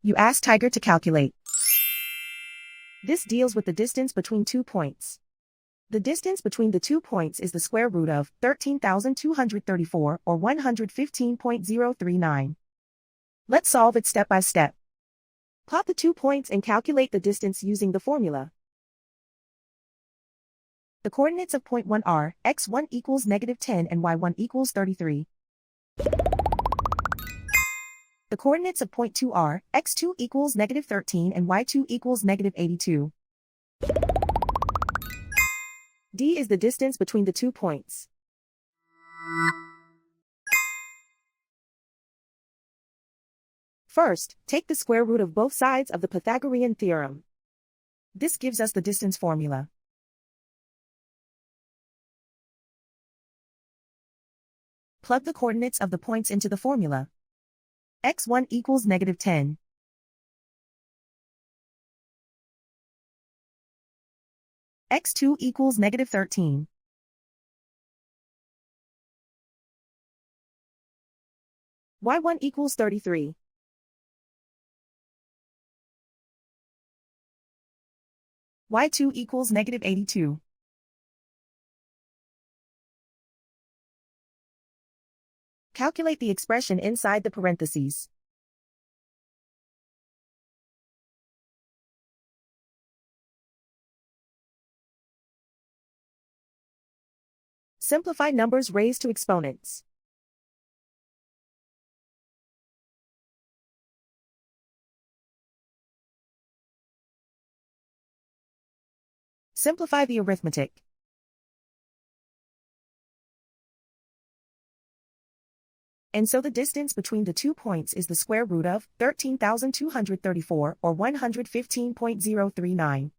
You ask Tiger to calculate. This deals with the distance between 2 points. The distance between the 2 points is the square root of 13,234 or 115.039. Let's solve it step by step. Plot the 2 points and calculate the distance using the formula. The coordinates of point 1 are x1 equals -10 and y1 equals 33. The coordinates of point 2 are x2 equals -13 and y2 equals -82. D is the distance between the 2 points. First, take the square root of both sides of the Pythagorean theorem. This gives us the distance formula. Plug the coordinates of the points into the formula. x1 equals -10. x2 equals -13. y1 equals 33. y2 equals -82. Calculate the expression inside the parentheses. Simplify numbers raised to exponents. Simplify the arithmetic. And so the distance between the 2 points is the square root of 13,234 or 115.039.